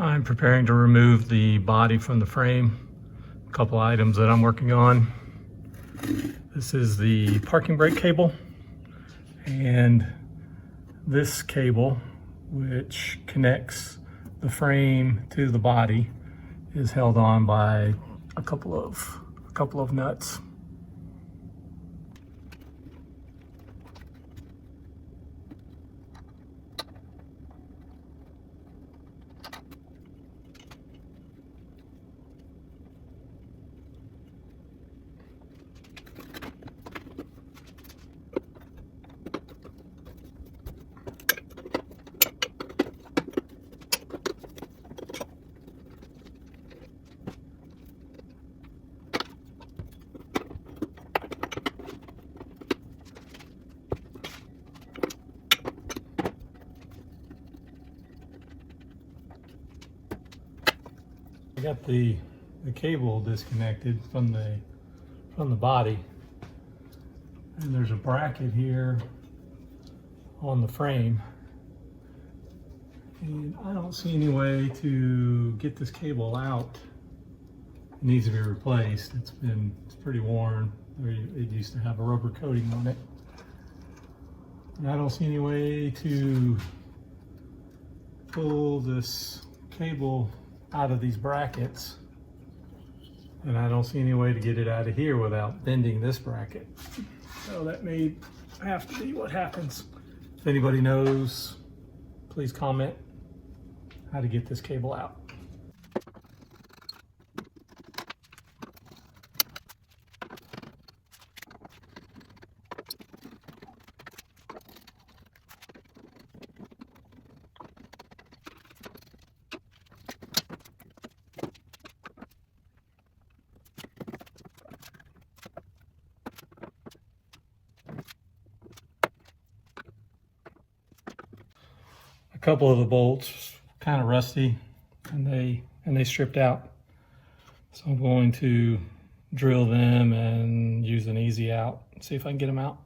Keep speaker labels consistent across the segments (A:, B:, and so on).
A: I'm preparing to remove the body from the frame. A couple items that I'm working on. This is the parking brake cable, and this cable, which connects the frame to the body, is held on by a couple of nuts. I got the cable disconnected from the body, and there's a bracket here on the frame, and I don't see any way to get this cable out. It needs to be replaced. It's pretty worn. It used to have a rubber coating on it, and I don't see any way to pull this cable out of these brackets, and I don't see any way to get it out of here without bending this bracket. So that may have to be what happens. If anybody knows, please comment how to get this cable out. A couple of the bolts kind of rusty, and they stripped out. So I'm going to drill them and use an easy out, see if I can get them out.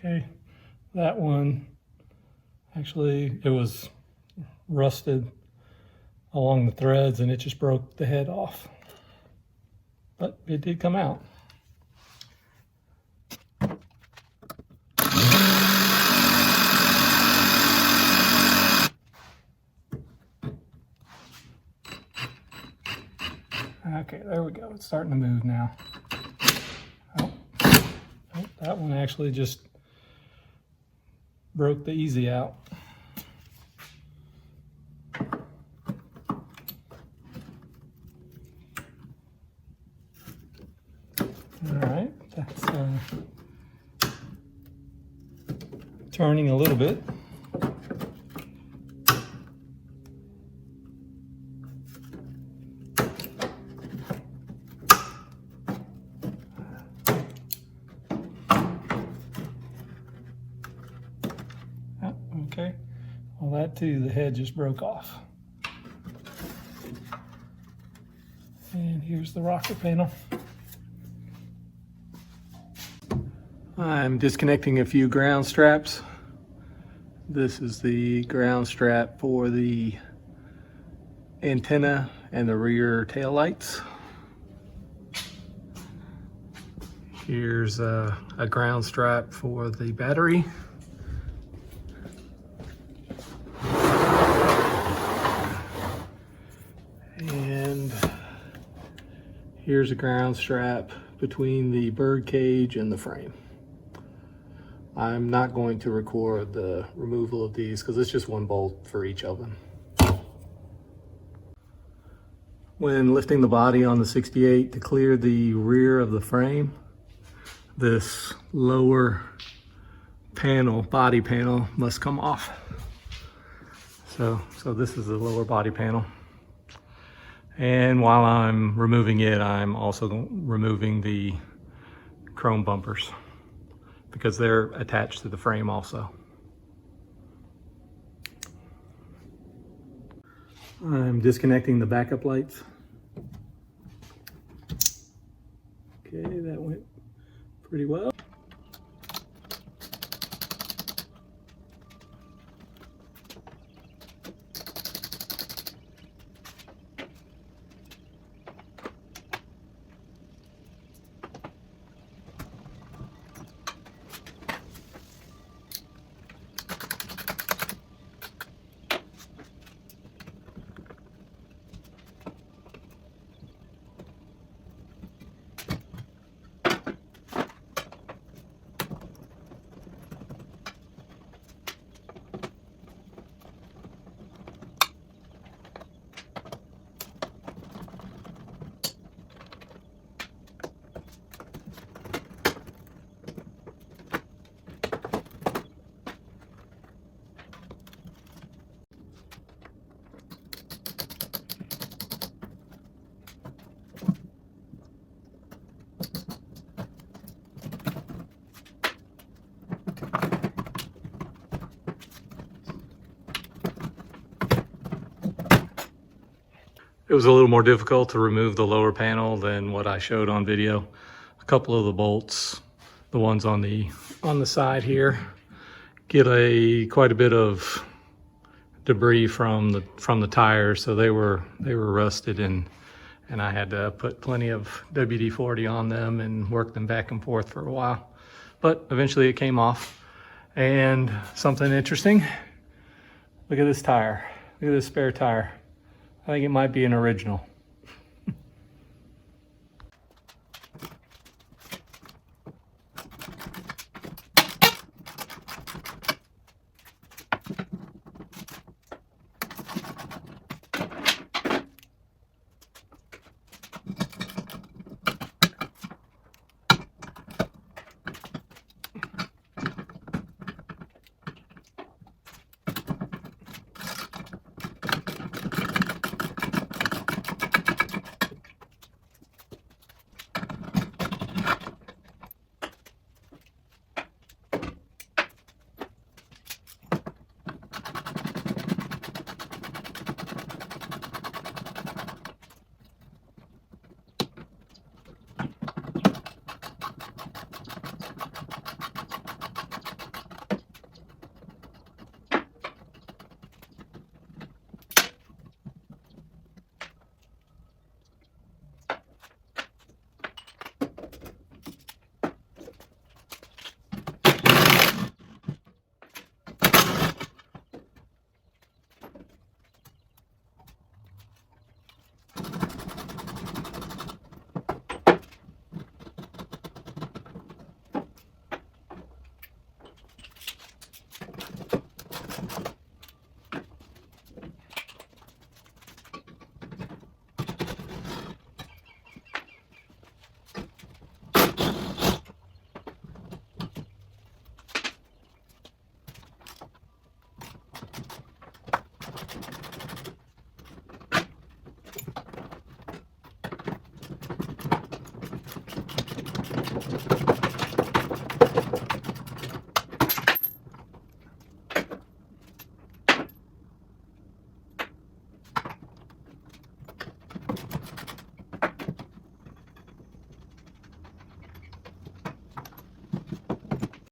A: Okay, that one, actually it was rusted along the threads and it just broke the head off, but it did come out. Okay, there we go, it's starting to move now. Oh, that one actually just broke the easy out. All right, that's turning a little bit. Okay, well that too, the head just broke off. And here's the rocker panel. I'm disconnecting a few ground straps. This is the ground strap for the antenna and the rear tail lights. Here's a ground strap for the battery. And here's a ground strap between the bird cage and the frame. I'm not going to record the removal of these because it's just one bolt for each of them. When lifting the body on the 68 to clear the rear of the frame, this lower panel, body panel, must come off. So this is the lower body panel. And while I'm removing it, I'm also removing the chrome bumpers because they're attached to the frame also. I'm disconnecting the backup lights. Okay, that went pretty well. It was a little more difficult to remove the lower panel than what I showed on video. A couple of the bolts, the ones on the side here, get quite a bit of debris from the tires, so they were rusted, and I had to put plenty of WD-40 on them and work them back and forth for a while. But eventually it came off. And something interesting, look at this tire. Look at this spare tire. I think it might be an original.